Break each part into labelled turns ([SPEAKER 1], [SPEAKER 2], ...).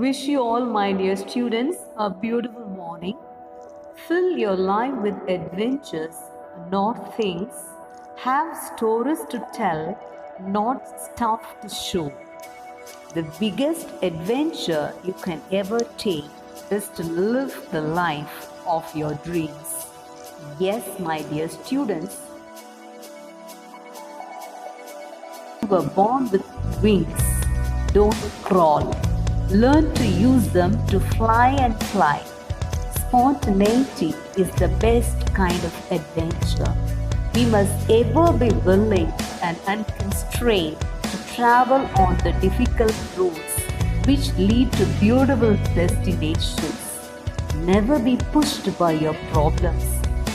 [SPEAKER 1] Wish you all, my dear students, a beautiful morning. Fill your life with adventures, not things. Have stories to tell, not stuff to show. The biggest adventure you can ever take is to live the life of your dreams. Yes, my dear students, you were born with wings. Don't crawl. Learn to use them to fly and fly. Spontaneity is the best kind of adventure. We must ever be willing and unconstrained to travel on the difficult roads which lead to beautiful destinations. Never be pushed by your problems,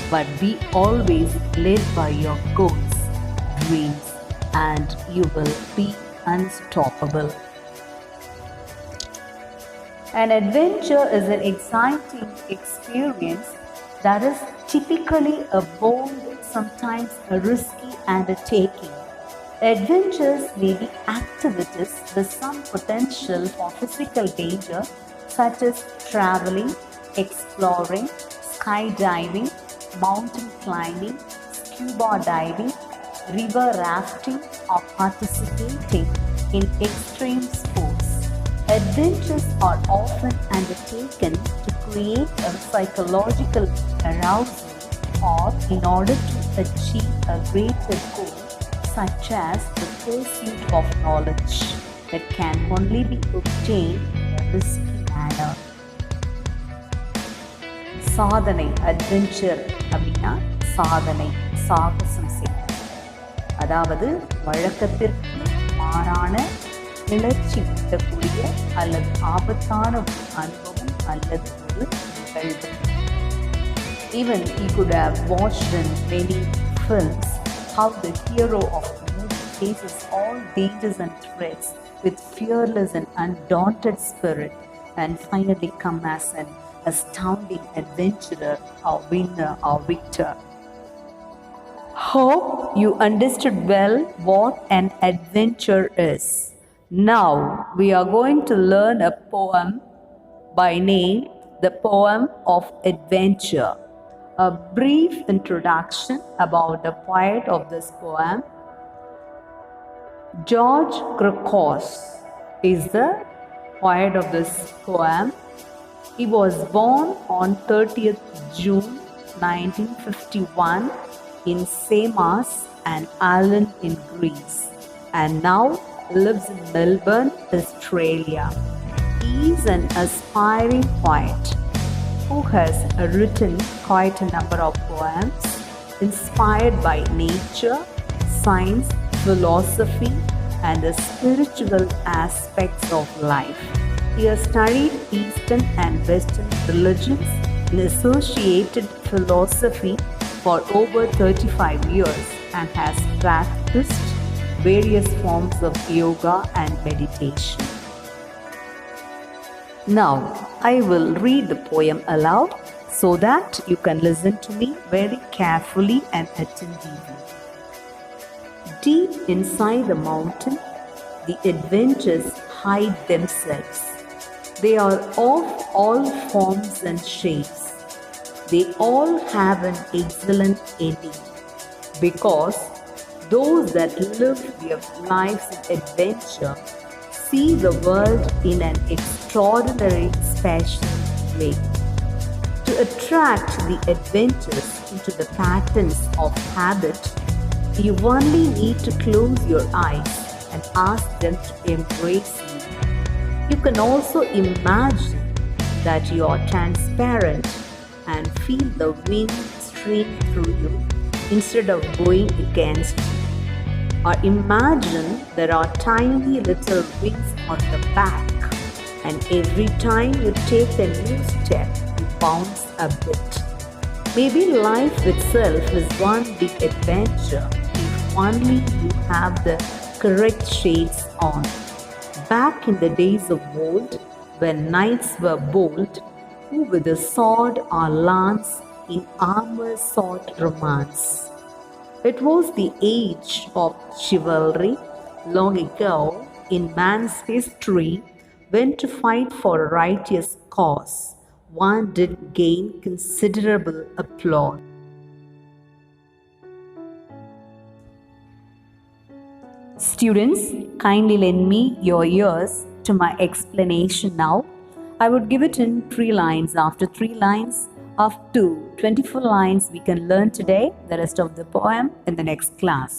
[SPEAKER 1] but be always led by your goals, dreams, and you will be unstoppable. An adventure is an exciting experience that is typically a bold, sometimes a risky undertaking. Adventures may be activities with some potential for physical danger, such as traveling, exploring, skydiving, mountain climbing, scuba diving, river rafting, or participating in extreme sports. Adventures are often undertaken to create a psychological arousal or in order to achieve a greater goal, such as the pursuit of knowledge that can only be obtained in a risky manner. சாதனை adventure அப்படின்னா சாதனை சாகசம் செய்யும், அதாவது வழக்கத்திற்கு மாறான கிளர்ச்சி ஊட்டக்கூடிய அல்லது ஆபத்தான ஒரு அனுபவம் அல்லது ஒரு நிகழ்வு. Even he could have watched in many films how the hero of the movie faces all dangers and threats with fearless and undaunted spirit and finally come as an astounding adventurer or winner or victor. Hope you understood well what an adventure is. Now we are going to learn a poem by name The Poem of Adventure. A brief introduction about the poet of this poem. George Crocus is the poet of this poem. He was born on 30th June 1951 in Samos and Ireland in Greece, and now lives in Melbourne, Australia. He is an aspiring poet who has written quite a number of poems inspired by nature, science, philosophy, and the spiritual aspects of life. He has studied Eastern and Western religions and associated philosophy for over 35 years and has practiced various forms of yoga and meditation. Now, I will read the poem aloud so that you can listen to me very carefully and attentively. Deep inside the mountain, the adventures hide themselves. They are of all forms and shapes. They all have an excellent ending, because those that live their lives in adventure see the world in an extraordinary special way. To attract the adventures into the patterns of habit, you only need to close your eyes and ask them to embrace you. You can also imagine that you are transparent and feel the wind stream through you instead of going against you. Or imagine there are tiny little wings on the back, and every time you take a new step, you bounce a bit. Maybe life itself is one big adventure if only you have the correct shades on. Back in the days of old, when knights were bold, who with a sword or lance in armor sought romance. It was the age of chivalry long ago in man's history, went to fight for a righteous cause, one did gain considerable applause. Students, kindly lend me your ears to my explanation now. I would give it in 3 lines. After 3 lines, up to 24 lines we can learn today, the rest of the poem in the next class.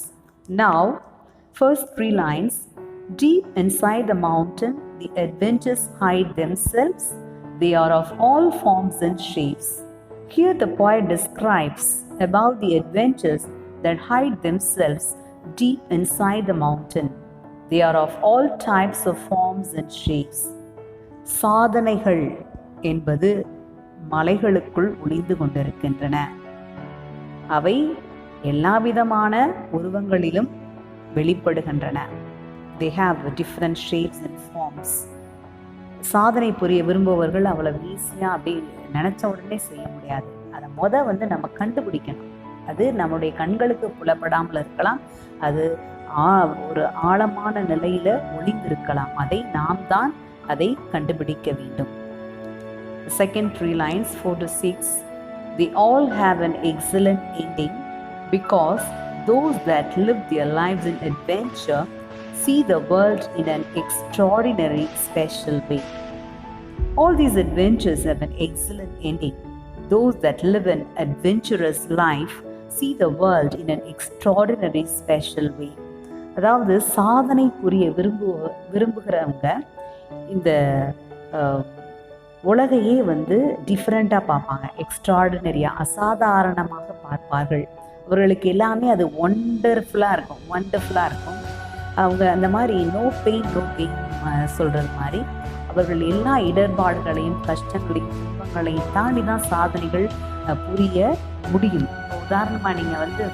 [SPEAKER 1] Now, first 3 lines. Deep inside the mountain, the adventures hide themselves. They are of all forms and shapes. Here the poet describes about the adventures that hide themselves deep inside the mountain. They are of all types of forms and shapes. சாதனைகள் என்பது மலைகளுக்குள் ஒளிந்து கொண்டிருக்கின்றன. அவை எல்லாவிதமான உருவங்களிலும் வெளிப்படுகின்றன. They have different shapes and forms. சாதனை புரிய விரும்புபவர்கள் அவ்வளவு ஈஸியாக அப்படி நினச்ச உடனே செய்ய முடியாது. அதை நம்ம கண்டுபிடிக்கணும். அது நம்முடைய கண்களுக்கு புலப்படாமல் இருக்கலாம், அது ஒரு ஆழமான நிலையில ஒளிந்திருக்கலாம். அதை நாம் தான் அதை கண்டுபிடிக்க வேண்டும். Second 3 lines 4 to 6. They all have an excellent ending because those that live their lives in adventure see the world in an extraordinary, special way. All these adventures have an excellent ending. Those that live an adventurous life see the world in an extraordinary, special way. அதாவது சாதனை புரிய விரும்புகிறவங்க இந்த உலகையே டிஃப்ரெண்ட்டாக பார்ப்பாங்க, எக்ஸ்ட்ராடினரியாக அசாதாரணமாக பார்ப்பார்கள். அவர்களுக்கு எல்லாமே அது ஒண்டர்ஃபுல்லாக இருக்கும். அவங்க அந்த மாதிரி நோ பெயின் நோ கெயின் சொல்கிறது மாதிரி அவர்கள் எல்லா இடர்பாடுகளையும் கஷ்டங்களையும் துன்பங்களையும் தாண்டி தான் சாதனைகள் புரிய முடியும். உதாரணமாக நீங்கள்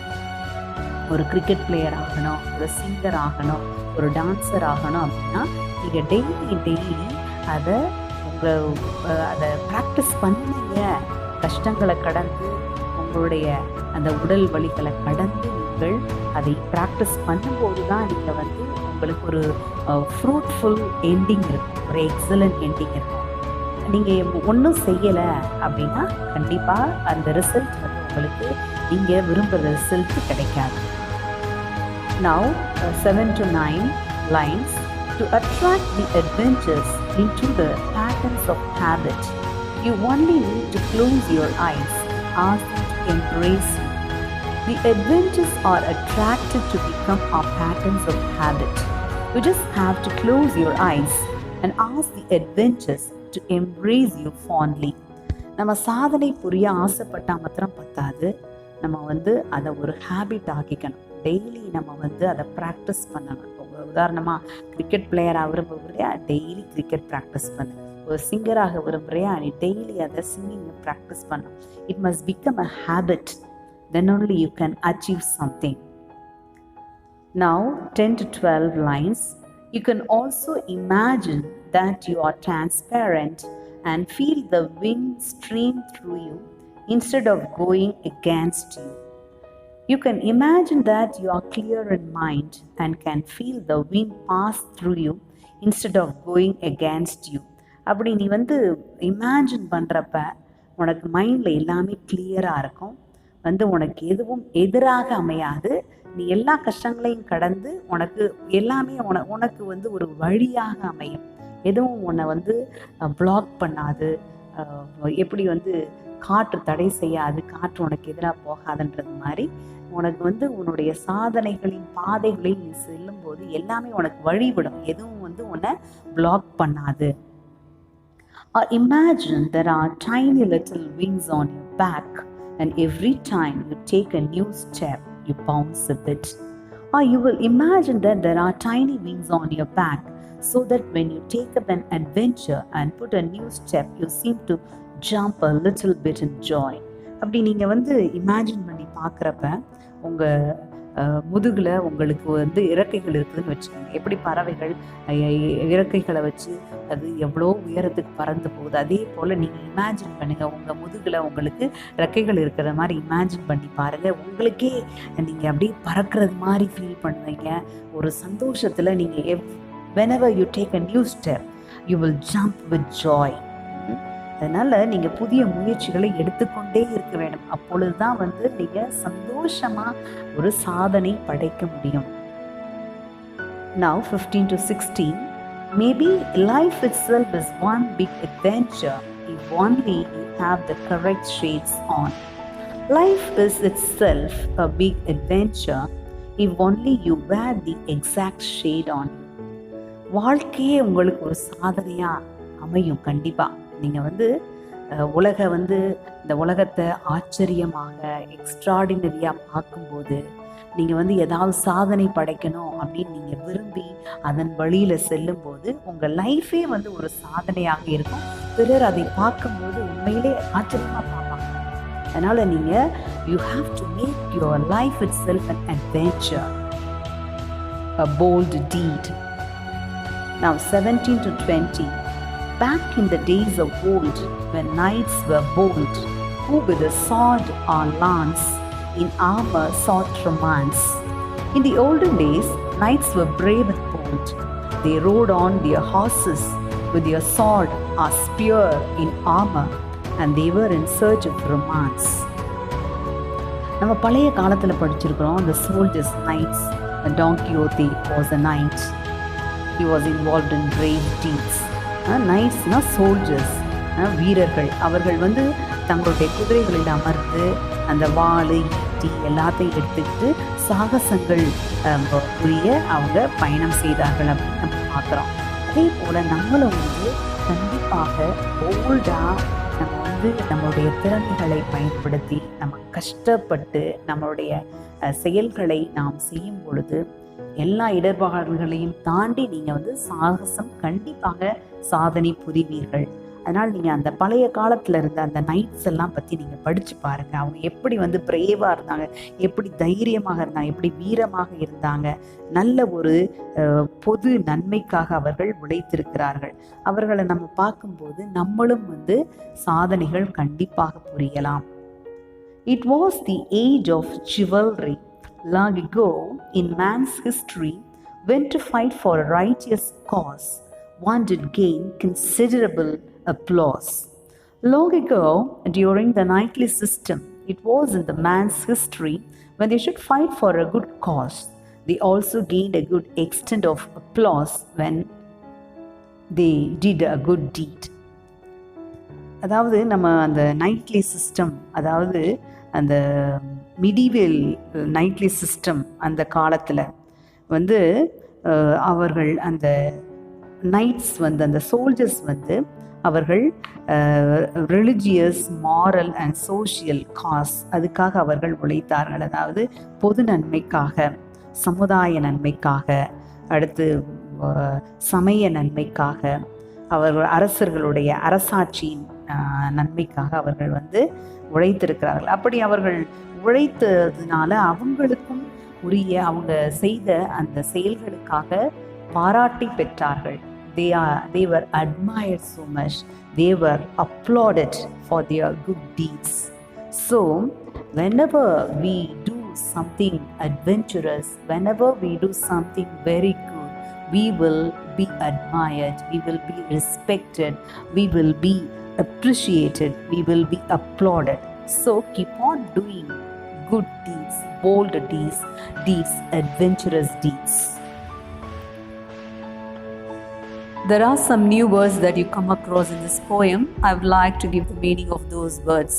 [SPEAKER 1] ஒரு கிரிக்கெட் பிளேயர் ஆகணும், ஒரு சிங்கர் ஆகணும், ஒரு டான்ஸர் ஆகணும் அப்படின்னா நீங்கள் டெய்லி அதை ப்ராக்டிஸ் பண்ணீங்க. கஷ்டங்களை கடந்து உங்களுடைய அந்த உடல் வலிகளை கடந்து நீங்கள் அதை ப்ராக்டிஸ் பண்ணும்போது தான் நீங்கள் உங்களுக்கு ஒரு ஃப்ரூட்ஃபுல் எண்டிங் இருக்கும், ஒரு எக்ஸலண்ட் எண்டிங் இருக்கும். நீங்கள் ஒன்றும் செய்யலை அப்படின்னா கண்டிப்பாக அந்த ரிசல்ட் உங்களுக்கு நீங்கள் விரும்புகிற ரிசல்ட் கிடைக்காது. Now 7 to 9 lines. To attract the adventures into the patterns of habit, you only need to close your eyes, ask them to embrace you. The adventures are attracted to become our patterns of habit. You just have to close your eyes and ask the adventures to embrace you fondly. நம்ம சாதனை புரிய ஆசைப்பட்டா மாத்திரம் பத்தாது, நம்ம அதை ஒரு habit ஆக்கிக்கணும். Daily நம்ம அதை ப்ராக்டிஸ் பண்ணணும். உதாரணமாக கிரிக்கெட் பிளேயராக விரும்புகிறியா, டெய்லி கிரிக்கெட் ப்ராக்டிஸ் பண்ணு. ஒரு சிங்கராக விரும்புகிறியா, நீ டெய்லி அதை சிங்கிங் ப்ராக்டிஸ் பண்ணணும். It must become a habit, then only you can achieve something. Now 10 to 12 lines. You can also imagine that you are transparent and feel the wind stream through you instead of going against you. You can imagine that you are clear in mind and can feel the wind pass through you instead of going against you. அப்படி நீ imagine பண்ணுறப்ப உனக்கு மைண்டில் எல்லாமே கிளியராக இருக்கும். உனக்கு எதுவும் எதிராக அமையாது. நீ எல்லா கஷ்டங்களையும் கடந்து உனக்கு எல்லாமே உனக்கு ஒரு வழியாக அமையும். எதுவும் உன்னை பிளாக் பண்ணாது. எப்படி காற்று தடை செய்யாது, காற்று உனக்கு எதிராக போகாதுன்றது மாதிரி உனக்கு உன்னுடைய சாதனைகளின் பாதைகளில் நீ செல்லும்போது எல்லாமே உனக்கு வழிவிடும். எதுவும் உன்னை பிளாக் பண்ணாது. Or imagine there are tiny little wings on your back and every time you take a new step you bounce a bit. Or you will imagine that there are tiny wings on your back so that when you take up an adventure and put a new step you seem to jump a little bit in joy. அப்படி நீங்கள் imagine பண்ணி பார்க்குறப்ப உங்கள் முதுகில் உங்களுக்கு இறக்கைகள் இருக்குதுன்னு வச்சுக்கோங்க. எப்படி பறவைகள் இறக்கைகளை வச்சு அது எவ்வளோ உயரத்துக்கு பறந்து போகுது, அதே போல் நீங்கள் இமேஜின் பண்ணுங்கள். உங்கள் முதுகில் உங்களுக்கு இறக்கைகள் இருக்கிற மாதிரி இமேஜின் பண்ணி பாருங்கள். உங்களுக்கே நீங்கள் அப்படியே பறக்கிறது மாதிரி ஃபீல் பண்ணுவீங்க. ஒரு சந்தோஷத்தில் நீங்கள் whenever you take a new step you will jump with joy. அதனால் நீங்கள் புதிய முயற்சிகளை எடுத்துக்கொண்டே இருக்க வேண்டும். அப்பொழுது தான் நீங்கள் சந்தோஷமாக ஒரு சாதனை படைக்க முடியும். Now 15 to 16. Maybe life itself is one big adventure if only you have the correct shades on. Life is itself a big adventure if only you wear the exact shade on. வாழ்க்கையே உங்களுக்கு ஒரு சாதனையாக அமையும். கண்டிப்பாக நீங்கள் இந்த உலகத்தை ஆச்சரியமாக எக்ஸ்ட்ராடினரியாக பார்க்கும்போது நீங்கள் ஏதாவது சாதனை படைக்கணும் அப்படின்னு நீங்கள் விரும்பி அதன் வழியில் செல்லும்போது உங்கள் லைஃபே ஒரு சாதனையாக இருக்கும். பிறர் அதை பார்க்கும்போது உண்மையிலே ஆச்சரியமாக பார்ப்பாங்க. அதனால் நீங்கள் you have to make your life itself an adventure, a bold deed. Now 17 to 20. Back in the days of old, when knights were bold, who with a sword or lance in armor sought romance. In the olden days, knights were brave and bold. They rode on their horses with their sword or spear in armor, and they were in search of romance. நம்ம பழைய காலத்தில் படிச்சிருக்கிறோம். The soldiers, knights, Don Quixote was a knight. He was involved in brave deeds. நைட்ஸ்னா soldiers, வீரர்கள். அவர்கள் தங்களுடைய குதிரைகளில் அமர்ந்து அந்த வாள் ஈட்டி எல்லாத்தையும் எடுத்துக்கிட்டு சாகசங்கள் புரிய அவங்க பயணம் செய்தார்கள் அப்படின்னு நம்ம பார்க்குறோம். அதே போல் நம்மளும் கண்டிப்பாக போல்டாக நம்ம நம்மளுடைய திறமைகளை பயன்படுத்தி நம்ம கஷ்டப்பட்டு நம்மளுடைய செயல்களை நாம் செய்யும் பொழுது எல்லா இடர்பாடுகளையும் தாண்டி நீங்கள் சாகசம் கண்டிப்பாக சாதனை புரிவீர்கள். அதனால் நீங்கள் அந்த பழைய காலத்தில் இருந்த அந்த நைட்ஸ் எல்லாம் பற்றி நீங்கள் படித்து பாருங்கள். அவங்க எப்படி பிரேவாக இருந்தாங்க, எப்படி தைரியமாக இருந்தாங்க, எப்படி வீரமாக இருந்தாங்க. நல்ல ஒரு பொது நன்மைக்காக அவர்கள் உழைத்திருக்கிறார்கள். அவர்களை நம்ம பார்க்கும்போது நம்மளும் சாதனைகள் கண்டிப்பாக புரியலாம். It was the age of chivalry. Long ago in man's history, when to fight for a righteous cause, one did gain considerable applause. Long ago, during the knightly system, it was in the man's history when they should fight for a good cause. They also gained a good extent of applause when they did a good deed. அதாவது நம்ம அந்த nightly system, அதாவது அந்த medieval nightly system, அந்த காலத்தில் அவர்கள் அந்த nights அந்த சோல்ஜர்ஸ் அவர்கள் religious, moral and social cos அதுக்காக அவர்கள் உழைத்தார்கள். அதாவது பொது நன்மைக்காக, சமுதாய நன்மைக்காக, அடுத்து சமய நன்மைக்காக, அவர்கள் அரசர்களுடைய அரசாட்சியின் நன்மைக்காக அவர்கள் உழைத்திருக்கிறார்கள். அப்படி அவர்கள் உழைத்ததுனால அவங்களுக்கும் உரிய அவங்க செய்த அந்த செயல்களுக்காக பாராட்டி பெற்றார்கள். They were admired so much. They were applauded for their good deeds. So whenever we do something adventurous, whenever we do something very good, we will be admired, we will be respected, we will be appreciated, we will be applauded. So keep on doing good deeds, bold deeds, adventurous deeds. There are some new words that you come across in this poem. I would like to give the meaning of those words.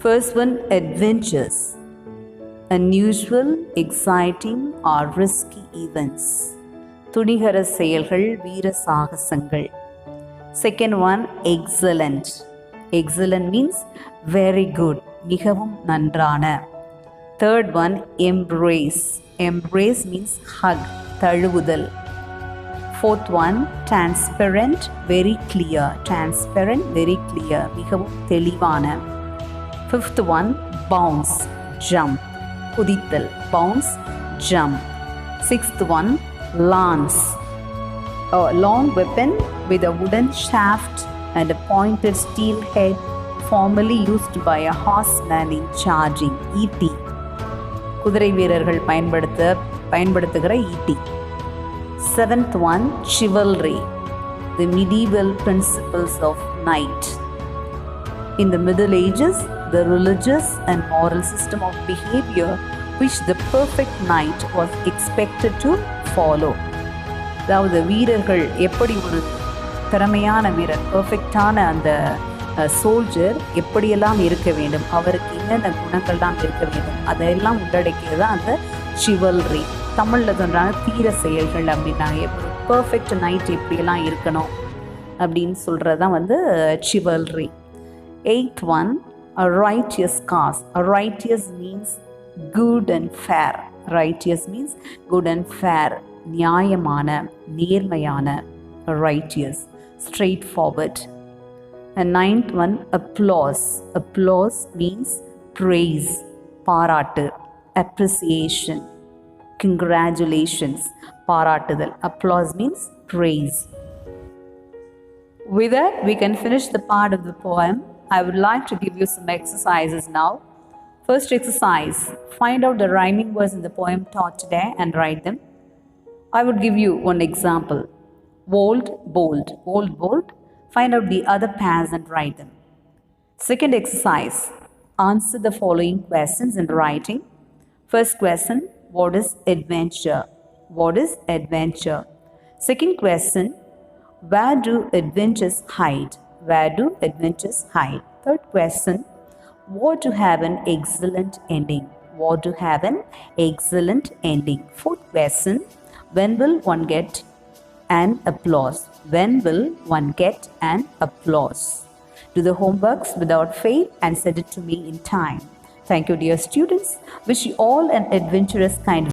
[SPEAKER 1] First one, adventures. Unusual, exciting or risky events. துணிகர செயல்கள், வீர சாகசங்கள். Second one, excellent. Excellent means very good, மிகவும் நன்றான. Third one, embrace. Embrace means hug, தழுவுதல். Fourth one, transparent, very clear. Transparent, very clear, மிகவும் தெளிவான. Fifth one, bounce, jump, குதித்தல். Bounce, jump. Sixth one, lance, a long weapon with a wooden shaft and a pointed steel head, formerly used by a horseman in charging. ஈட்டி, குதிரை வீரர்கள் பயன்படுத்துகிற ஈட்டி. Seventh one, chivalry, the medieval principles of knight. In the Middle Ages, the religious and moral system of behavior which the perfect knight was expected to follow. அதாவது வீரர்கள் எப்படி ஒரு திறமையான வீரர், பர்ஃபெக்டான அந்த சோல்ஜர் எப்படியெல்லாம் இருக்க வேண்டும், அவருக்கு என்னென்ன குணங்கள் தான் இருக்க வேண்டும், அதையெல்லாம் உள்ளடக்கியது தான் அந்த சிவல்ரி. தமிழில் சொல்கிறாங்க தீர செயல்கள் அப்படின்னாங்க. எப்படி பர்ஃபெக்ட் நைட் எப்படியெல்லாம் இருக்கணும் அப்படின்னு சொல்கிறது தான் வந்து சிவல்ரி. 8th one, a righteous cause. A righteous means good and fair. Righteous means good and fair. நியாயமான, நேர்மையான, righteous, straightforward. And 9th one, applause. Applause means praise, பாராட்டு, appreciation, congratulations, பாராட்டுதல். Applause means praise. With that, we can finish the part of the poem. I would like to give you some exercises now. First exercise, find out the rhyming words in the poem taught today and write them. I would give you one example. Bold, bold, bold, bold. Find out the other pairs and write them. Second exercise, answer the following questions in writing. First question, what is adventure? What is adventure? Second question, where do adventures hide? Where do adventures hide? Third question, what to have an excellent ending? What to have an excellent ending? Fourth question, when will one get an applause? When will one get an applause? Do the homeworks without fail and send it to me in time. Thank you, dear students. Wish you all an adventurous kind of